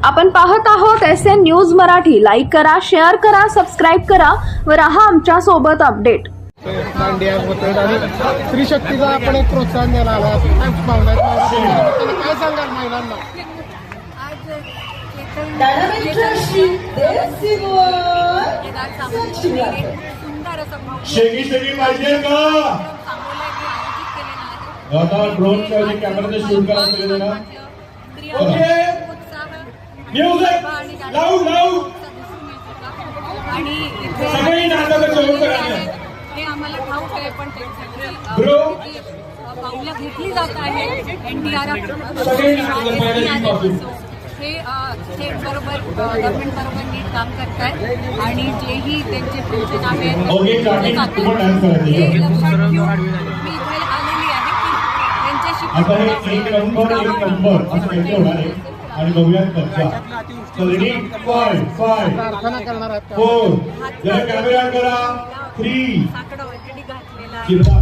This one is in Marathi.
आपण पाहत आहोत SN न्यूज मराठी. लाईक करा, शेअर करा, सबस्क्राईब करा व रहा आमच्या सोबत अपडेट. दांडिया होतं आणि स्त्री शक्तीचा आपण एक प्रोत्साहन द्यायला आला. काय सांगाल महिलांना? शेगी पाहिजे का आता ड्रोनच्या कॅमेराने शूट करायला ना. ओके म्युझिक लावू आणि सगळी नाटक सुरू करायला हे आम्हाला ठाऊक आहे, पण त्याच्यासाठी पावलं घेतली जात आहे. NDRF हे बरोबर गव्हर्नमेंट बरोबर नीट काम करतायत आणि जेही त्यांचे पंचनामे आहेत ते लक्षात घेऊन मी इथे आलेली आहे की त्यांच्याशी एक नंबर असं त्यांचे होणार आहे. आणि बघूयात कच्चा रेडी 5 प्रार्थना करणार आहात का? 4 जरा कॅमेरा करा 3 साकडं ऑलरेडी घातलेलं आहे. किरदार